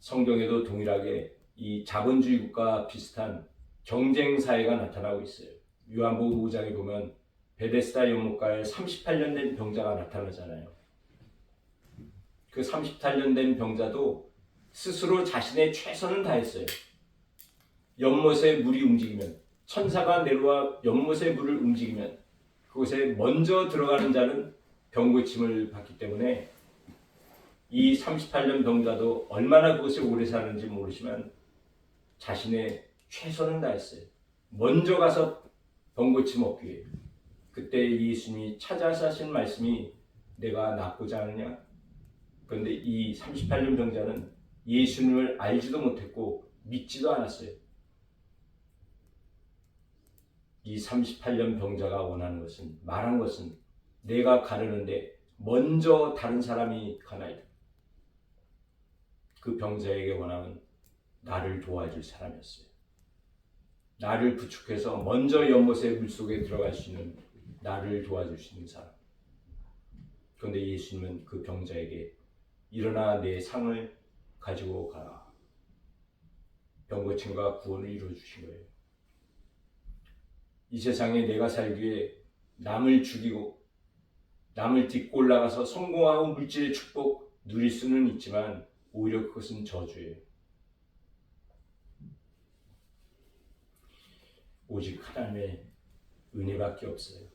성경에도 동일하게 이 자본주의 국가와 비슷한 경쟁 사회가 나타나고 있어요. 요한복음 5장에 보면 베데스다 연못가에 38년 된 병자가 나타나잖아요. 그 38년 된 병자도 스스로 자신의 최선을 다했어요. 연못에 물이 움직이면, 천사가 내려와 연못에 물을 움직이면 그곳에 먼저 들어가는 자는 병고침을 받기 때문에 이 38년 병자도 얼마나 그곳에 오래 사는지 모르지만 자신의 최선을 다했어요. 먼저 가서 병고침 얻기 위해. 그때 예수님이 찾아서 하신 말씀이 내가 낫고자 하느냐? 그런데 이 38년 병자는 예수님을 알지도 못했고 믿지도 않았어요. 이 38년 병자가 원하는 것은, 말한 것은 내가 가려는데 먼저 다른 사람이 가나이다. 그 병자에게 원함은 나를 도와줄 사람이었어요. 나를 부축해서 먼저 연못의 물속에 들어갈 수 있는, 나를 도와줄 수 있는 사람. 그런데 예수님은 그 병자에게 일어나 내 상을 가지고 가라. 병고침과 구원을 이루어주신 거예요. 이 세상에 내가 살기 위해 남을 죽이고 남을 딛고 올라가서 성공하고 물질의 축복 누릴 수는 있지만 오히려 그것은 저주예요. 오직 하나님의 은혜밖에 없어요.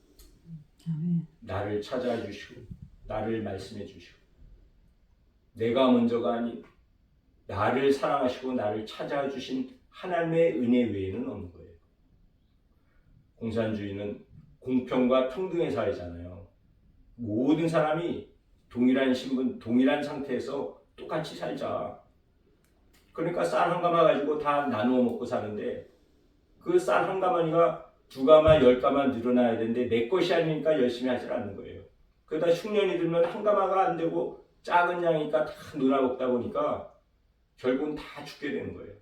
나를 찾아와 주시고 나를 말씀해 주시고 내가 먼저가 아닌 나를 사랑하시고 나를 찾아와 주신 하나님의 은혜 외에는 없는 거예요. 공산주의는 공평과 평등의 사회잖아요. 모든 사람이 동일한 신분, 동일한 상태에서 똑같이 살자. 그러니까 쌀 한 가마 가지고 다 나누어 먹고 사는데 그 쌀 한 가마니가 두 가마, 열 가마 늘어나야 되는데 내 것이 아니니까 열심히 하질 않는 거예요. 그러다 흉년이 들면 한 가마가 안 되고 작은 양이니까 다 놀아먹다 보니까 결국은 다 죽게 되는 거예요.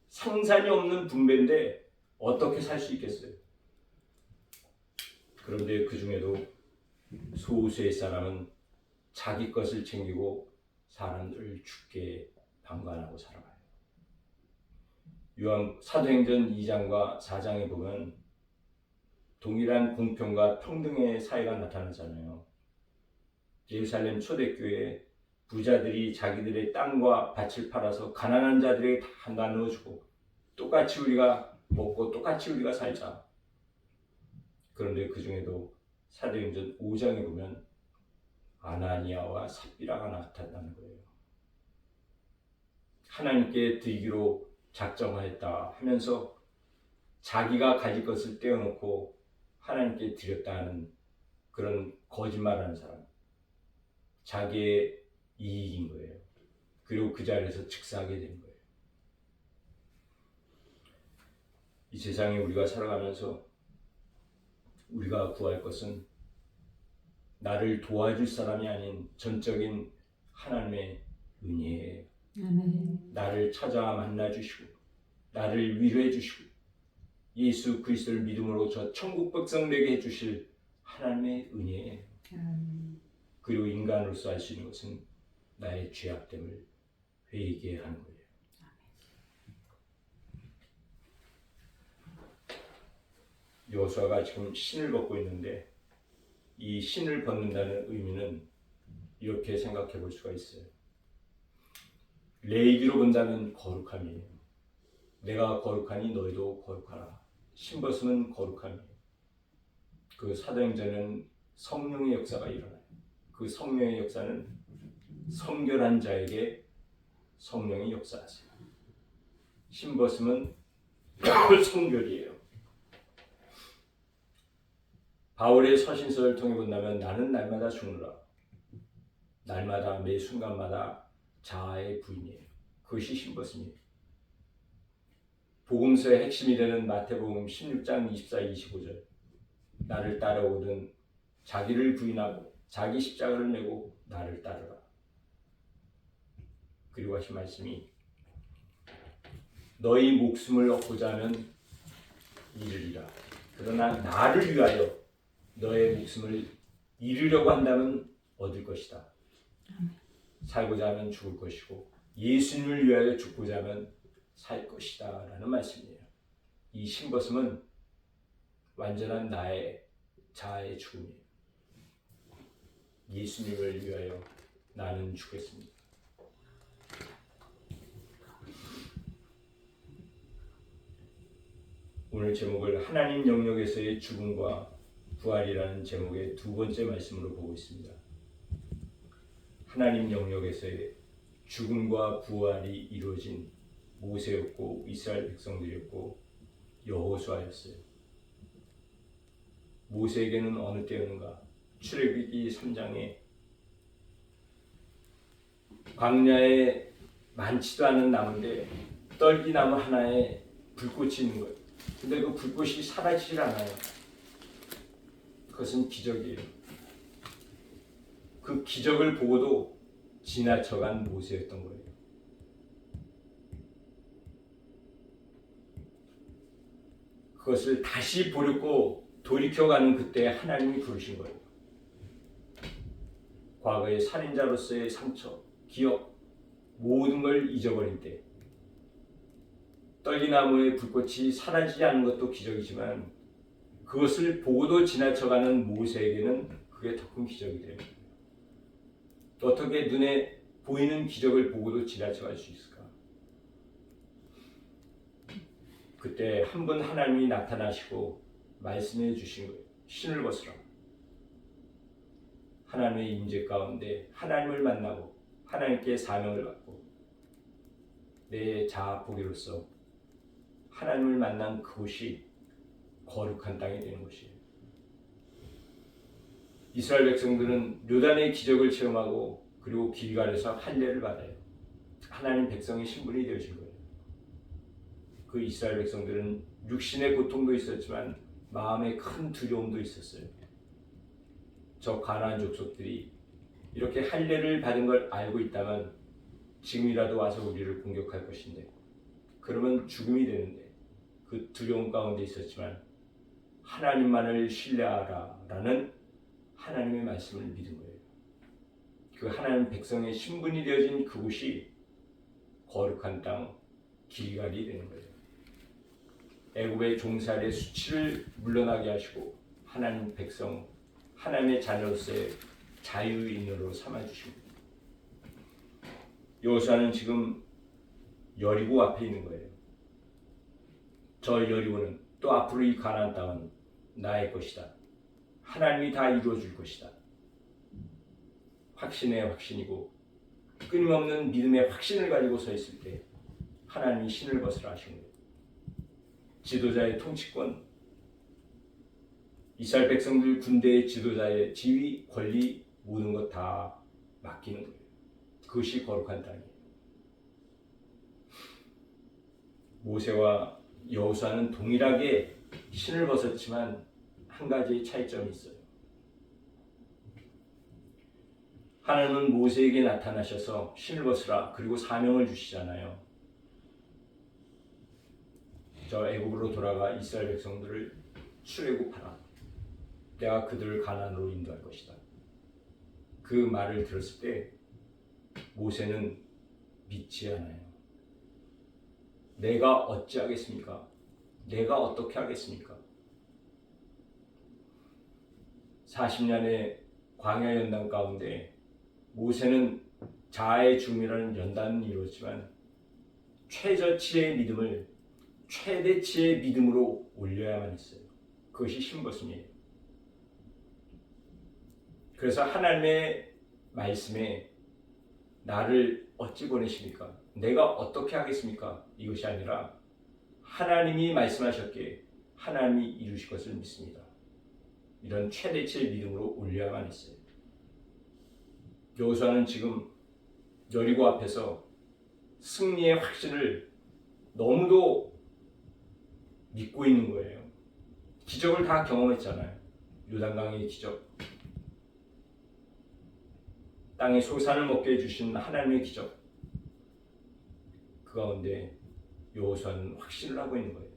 상산이 없는 분배인데 어떻게 살 수 있겠어요? 그런데 그 중에도 소수의 사람은 자기 것을 챙기고 사람들을 죽게 방관하고 살아가요. 사도행전 2장과 4장에 보면 동일한 공평과 평등의 사회가 나타나잖아요. 예루살렘 초대교회에 부자들이 자기들의 땅과 밭을 팔아서 가난한 자들에게 다 나누어주고 똑같이 우리가 먹고 똑같이 우리가 살자. 그런데 그 중에도 사도행전 5장에 보면 아나니아와 삽비라가 나타나는 거예요. 하나님께 드리기로 작정하였다 하면서 자기가 가질 것을 떼어놓고 하나님께 드렸다 하는 그런 거짓말하는 사람. 자기의 이익인 거예요. 그리고 그 자리에서 즉사하게 된 거예요. 이 세상에 우리가 살아가면서 우리가 구할 것은 나를 도와줄 사람이 아닌 전적인 하나님의 은혜예요. 나를 찾아와 만나주시고 나를 위로해 주시고 예수 그리스도를 믿음으로 저 천국 백성 되게 해주실 하나님의 은혜예요. 그리고 인간으로서 할 수 있는 것은 나의 죄악됨을 회개하는 거예요. 여호수아가 지금 신을 벗고 있는데 이 신을 벗는다는 의미는 이렇게 생각해 볼 수가 있어요. 레위기로 본다면 거룩함이에요. 내가 거룩하니 너희도 거룩하라. 신 벗으면 거룩함이에요. 그 사도행전은 성령의 역사가 일어나요. 그 성령의 역사는 성결한 자에게 성령이 역사하세요. 신 벗으면 성결이에요. 바울의 서신서를 통해 본다면 나는 날마다 죽노라. 날마다 매 순간마다 자아의 부인이에요. 그것이 신벗음이에요. 복음서의 핵심이 되는 마태복음 16장 24, 25절 나를 따라오든 자기를 부인하고 자기 십자가를 메고 나를 따르라. 그리고 하신 말씀이 너희 목숨을 얻고자 하면 잃으리라. 그러나 나를 위하여 너의 목숨을 잃으려고 한다면 얻을 것이다. 살고자 하면 죽을 것이고 예수님을 위하여 죽고자 하면 살 것이다 라는 말씀이에요. 이 신벗음은 완전한 나의 자아의 죽음이에요. 예수님을 위하여 나는 죽겠습니다. 오늘 제목을 하나님 영역에서의 죽음과 부활이라는 제목의 두 번째 말씀으로 보고 있습니다. 하나님 영역에서의 죽음과 부활이 이루어진 모세였고 이스라엘 백성들이었고 여호수아였어요. 모세에게는 어느 때였는가? 출애굽기 3장에 광야에 많지도 않은 나무인데 떨기나무 하나에 불꽃이 있는 거예요. 근데 그 불꽃이 사라지질 않아요. 그것은 기적이에요. 그 기적을 보고도 지나쳐간 모세였던 거예요. 그것을 다시 보려고 돌이켜가는 그때 하나님이 부르신 거예요. 과거의 살인자로서의 상처, 기억, 모든 걸 잊어버릴 때 떨기나무의 불꽃이 사라지지 않는 것도 기적이지만 그것을 보고도 지나쳐가는 모세에게는 그게 더 큰 기적이 돼요. 또 어떻게 눈에 보이는 기적을 보고도 지나쳐갈 수 있을까? 그때 한 분 하나님이 나타나시고 말씀해 주신 거예요. 신을 벗으라. 하나님의 임재 가운데 하나님을 만나고 하나님께 사명을 받고 내 자아 포기로서 하나님을 만난 그곳이 거룩한 땅이 되는 것이에요. 이스라엘 백성들은 요단의 기적을 체험하고 그리고 길갈에서 할례를 받아요. 하나님 백성의 신분이 되어진 거예요. 그 이스라엘 백성들은 육신의 고통도 있었지만 마음의 큰 두려움도 있었어요. 저 가나안 족속들이 이렇게 할례를 받은 걸 알고 있다면 지금이라도 와서 우리를 공격할 것인데 그러면 죽음이 되는데 그 두려움 가운데 있었지만 하나님만을 신뢰하라 라는 하나님의 말씀을 믿은 거예요. 그 하나님 백성의 신분이 되어진 그곳이 거룩한 땅 길갈이 되는 거예요. 애굽의 종살이의 수치를 물러나게 하시고 하나님 백성, 하나님의 자녀로서의 자유인으로 삼아주십니다. 여호수아는 지금 여리고 앞에 있는 거예요. 저 여리고는 또 앞으로 이 가나안 땅은 나의 것이다. 하나님이 다 이루어줄 것이다. 확신의 확신이고 끊임없는 믿음의 확신을 가지고 서 있을 때 하나님이 신을 벗으라 하신 거예요. 지도자의 통치권, 이스라엘 백성들 군대의 지도자의 지위, 권리 모든 것 다 맡기는 거예요. 그것이 거룩한 땅이에요. 모세와 여호수아는 동일하게 신을 벗었지만 한 가지 차이점이 있어요. 하나님은 모세에게 나타나셔서 신을 벗으라 그리고 사명을 주시잖아요. 저 애굽으로 돌아가 이스라엘 백성들을 출애굽하라. 내가 그들을 가나안으로 인도할 것이다. 그 말을 들었을 때 모세는 믿지 않아요. 내가 어찌하겠습니까? 내가 어떻게 하겠습니까? 40년의 광야 연단 가운데 모세는 자아의 죽음이라는 연단은 이루었지만 최저치의 믿음을 최대치의 믿음으로 올려야만 했어요. 그것이 신벗음이에요. 그래서 하나님의 말씀에 나를 어찌 보내십니까? 내가 어떻게 하겠습니까? 이것이 아니라 하나님이 말씀하셨기에 하나님이 이루실 것을 믿습니다. 이런 최대치의 믿음으로 올려야만 했어요. 여호수아는 지금 여리고 앞에서 승리의 확신을 너무도 믿고 있는 거예요. 기적을 다 경험했잖아요. 요단강의 기적, 땅에 소산을 먹게 해주신 하나님의 기적, 그 가운데 여호수아는 확신을 하고 있는 거예요.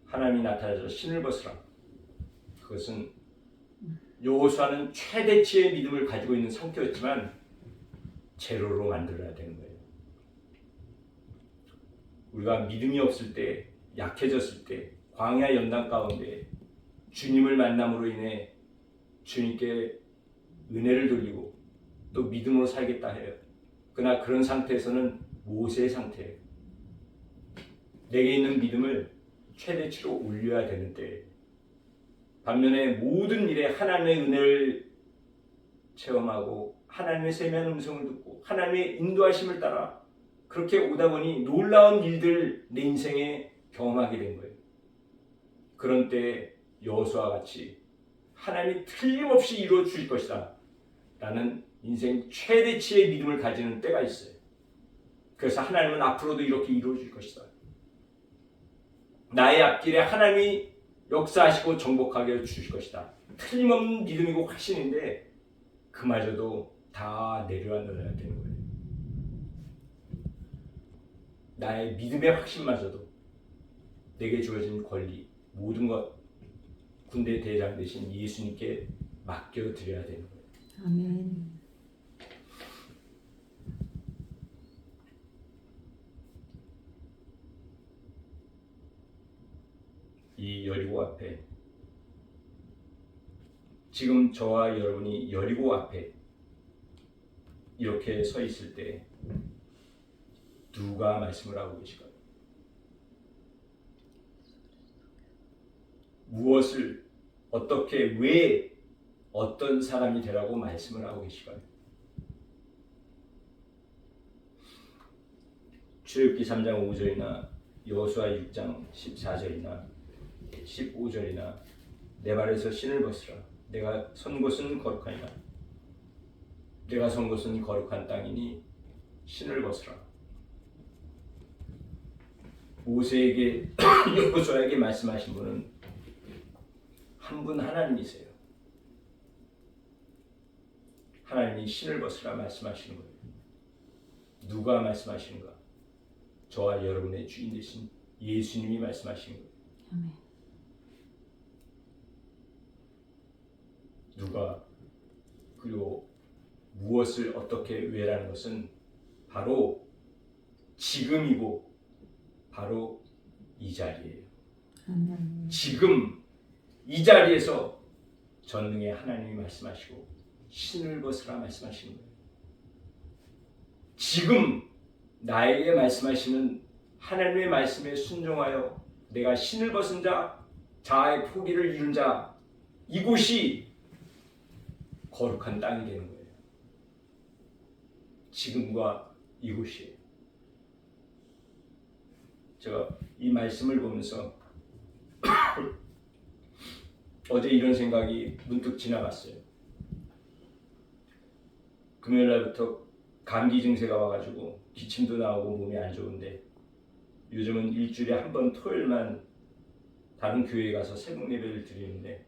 하나님이 나타나서 신을 벗으라. 그것은 여호수아는 최대치의 믿음을 가지고 있는 상태였지만 제로로 만들어야 되는 거예요. 우리가 믿음이 없을 때, 약해졌을 때, 광야 연단 가운데 주님을 만남으로 인해 주님께 은혜를 돌리고 또 믿음으로 살겠다 해요. 그러나 그런 상태에서는 모세의 상태예요. 내게 있는 믿음을 최대치로 올려야 되는데, 반면에 모든 일에 하나님의 은혜를 체험하고 하나님의 세미한 음성을 듣고 하나님의 인도하심을 따라 그렇게 오다 보니 놀라운 일들 내 인생에 경험하게 된 거예요. 그런 때 여호수아와 같이 하나님이 틀림없이 이루어 주실 것이다 라는 인생 최대치의 믿음을 가지는 때가 있어요. 그래서 하나님은 앞으로도 이렇게 이루어 줄 것이다. 나의 앞길에 하나님이 역사하시고 정복하게 해주실 것이다. 틀림없는 믿음이고 확신인데 그마저도 다 내려놔야 되는 거예요. 나의 믿음의 확신마저도 내게 주어진 권리, 모든 것 군대 대장 되신 예수님께 맡겨드려야 되는 거예요. 아멘. 이 여리고 앞에, 지금 저와 여러분이 여리고 앞에 이렇게 서 있을 때 누가 말씀을 하고 계실까요? 무엇을 어떻게 왜 어떤 사람이 되라고 말씀을 하고 계실까요? 출애굽기 3장 5절이나 여호수아 6장 14절이나 15절이나 내 발에서 신을 벗으라. 내가 선 곳은 거룩하니라. 내가 선 곳은 거룩한 땅이니 신을 벗으라. 모세에게 여호수아에게 말씀하신 분은 한 분 하나님이세요. 하나님이 신을 벗으라 말씀하시는 거예요. 누가 말씀하시는가? 저와 여러분의 주인 되신 예수님이 말씀하시는 거예요. 아멘. 누가, 그리고 무엇을 어떻게 왜라는 것은 바로 지금이고 바로 이 자리예요. 아멘. 지금 이 자리에서 전능의 하나님이 말씀하시고 신을 벗으라 말씀하시는 거예요. 지금 나에게 말씀하시는 하나님의 말씀에 순종하여 내가 신을 벗은 자, 자아의 포기를 이룬 자, 이곳이 거룩한 땅이 되는 거예요. 지금과 이곳이에요. 제가 이 말씀을 보면서 어제 이런 생각이 문득 지나갔어요. 금요일 날부터 감기 증세가 와가지고 기침도 나오고 몸이 안 좋은데, 요즘은 일주일에 한 번 토요일만 다른 교회에 가서 새벽 예배를 드리는데,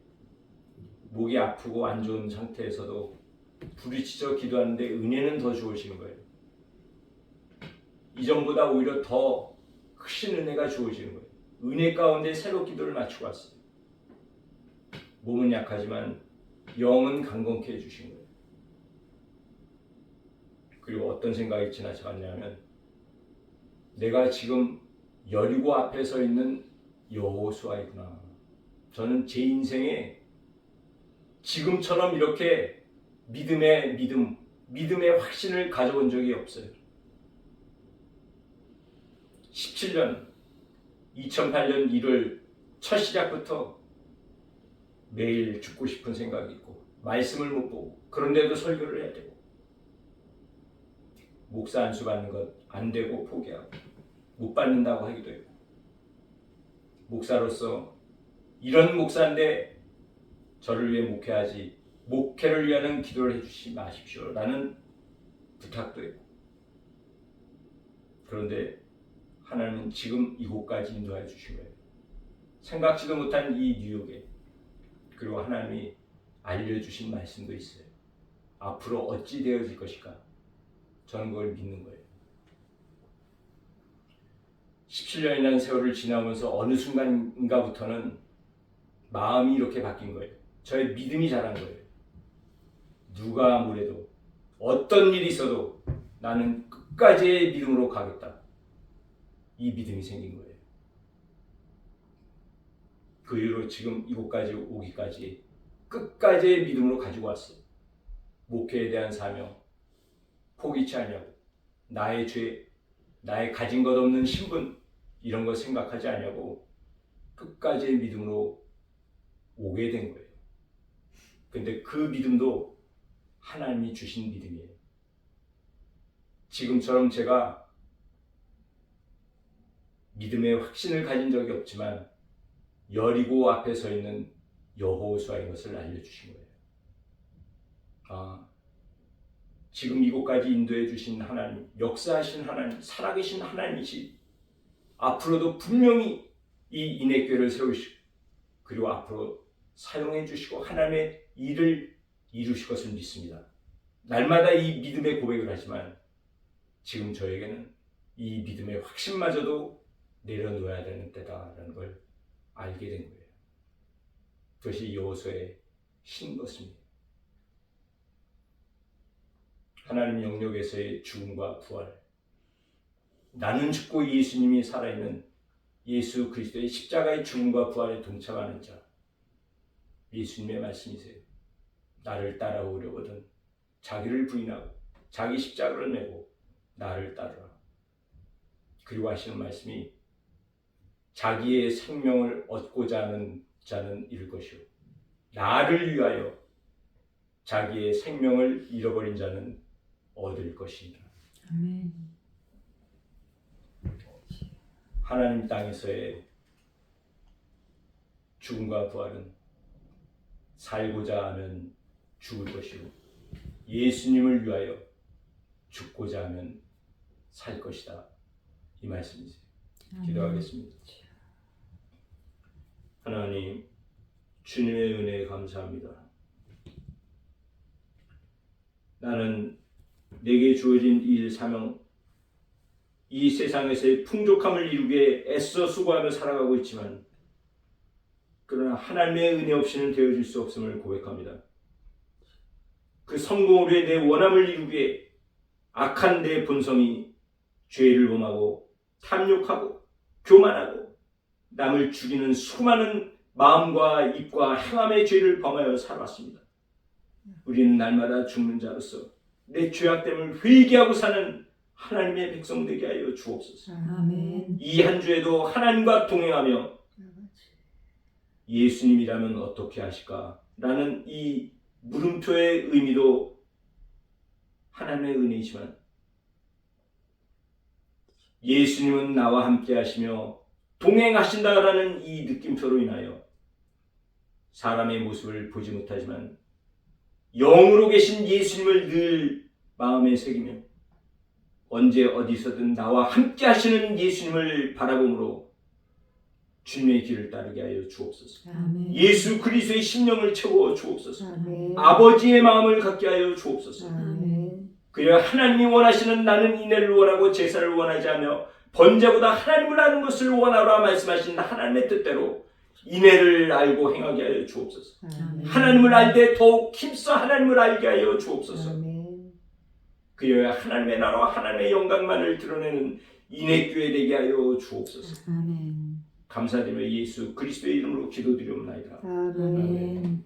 목이 아프고 안 좋은 상태에서도 부르짖어 기도하는데 은혜는 더 주어지는 거예요. 이전보다 오히려 더 크신 은혜가 주어지는 거예요. 은혜 가운데 새로 기도를 맞추고 왔어요. 몸은 약하지만 영은 강건케 해주신 거예요. 그리고 어떤 생각이 지나쳤냐면, 내가 지금 여리고 앞에 서 있는 여호수아이구나. 저는 제 인생에 지금처럼 이렇게 믿음의 확신을 가져본 적이 없어요. 17년, 2008년 1월 첫 시작부터 매일 죽고 싶은 생각이 있고 말씀을 못 보고, 그런데도 설교를 해야 되고, 목사 안수 받는 것 안 되고 포기하고, 못 받는다고 하기도 했고, 목사로서 이런 목사인데 저를 위해 목회하지, 목회를 위하는 기도를 해주시 마십시오 라는 부탁도 했고, 그런데 하나님은 지금 이곳까지 인도해 주신 거예요. 생각지도 못한 이 뉴욕에. 그리고 하나님이 알려주신 말씀도 있어요. 앞으로 어찌 되어질 것일까? 저는 그걸 믿는 거예요. 17년이라는 세월을 지나면서 어느 순간인가부터는 마음이 이렇게 바뀐 거예요. 저의 믿음이 자란 거예요. 누가 뭐래도 어떤 일이 있어도 나는 끝까지의 믿음으로 가겠다. 이 믿음이 생긴 거예요. 그 이후로 지금 이곳까지 오기까지 끝까지의 믿음으로 가지고 왔어. 목회에 대한 사명 포기치 않냐고, 나의 죄, 나의 가진 것 없는 신분 이런 거 생각하지 않냐고 끝까지의 믿음으로 오게 된 거예요. 근데 그 믿음도 하나님이 주신 믿음이에요. 지금처럼 제가 믿음의 확신을 가진 적이 없지만 여리고 앞에 서 있는 여호수아인 것을 알려주신 거예요. 지금 이곳까지 인도해 주신 하나님, 역사하신 하나님, 살아계신 하나님이시, 앞으로도 분명히 이 인내교회를 세우시고 그리고 앞으로 사용해 주시고 하나님의 일을 이루실 것을 믿습니다. 날마다 이 믿음의 고백을 하지만 지금 저에게는 이 믿음의 확신마저도 내려놓아야 되는 때다라는 걸 알게 된 거예요. 그것이 여호수아의 신 것입니다. 하나님 영역에서의 죽음과 부활, 나는 죽고 예수님이 살아있는 예수 그리스도의 십자가의 죽음과 부활에 동참하는 자, 예수님의 말씀이세요. 나를 따라오려거든 자기를 부인하고 자기 십자가를 메고 나를 따르라. 그리고 하시는 말씀이 자기의 생명을 얻고자 하는 자는 잃을 것이요 나를 위하여 자기의 생명을 잃어버린 자는 얻을 것이니라. 아멘. 하나님 땅에서의 죽음과 부활은 살고자 하면 죽을 것이고 예수님을 위하여 죽고자 하면 살 것이다. 이 말씀이세요. 기도하겠습니다. 하나님, 주님의 은혜에 감사합니다. 나는 내게 주어진 일 사명, 이 세상에서의 풍족함을 이루기에 애써 수고하며 살아가고 있지만 그러나 하나님의 은혜 없이는 되어질 수 없음을 고백합니다. 그 성공을 위해 내 원함을 이루기에 악한 내 본성이 죄를 범하고 탐욕하고 교만하고 남을 죽이는 수많은 마음과 입과 행함의 죄를 범하여 살아왔습니다. 우리는 날마다 죽는 자로서 내 죄악됨을 회개하고 사는 하나님의 백성 되게 하여 주옵소서. 아멘. 이 한 주에도 하나님과 동행하며 예수님이라면 어떻게 하실까? 라는 이 물음표의 의미도 하나님의 은혜이지만 예수님은 나와 함께 하시며 동행하신다라는 이 느낌표로 인하여 사람의 모습을 보지 못하지만 영으로 계신 예수님을 늘 마음에 새기며 언제 어디서든 나와 함께 하시는 예수님을 바라봄으로 주님의 길을 따르게 하여 주옵소서. 아멘. 예수 그리스도의 심령을 채워 주옵소서. 아멘. 아버지의 마음을 갖게 하여 주옵소서. 아멘. 그래야 하나님이 원하시는 나는 인애를 원하고 제사를 원하지 않으며 번제보다 하나님을 아는 것을 원하라 말씀하신 하나님의 뜻대로 인애를 알고 행하게 하여 주옵소서. 아멘. 하나님을 알 때 더욱 힘써 하나님을 알게 하여 주옵소서. 아멘. 그여야 하나님의 나라와 하나님의 영광만을 드러내는 인애교회 되게 하여 주옵소서. 아멘. 감사드리며 예수 그리스도의 이름으로 기도드리옵나이다. 아멘.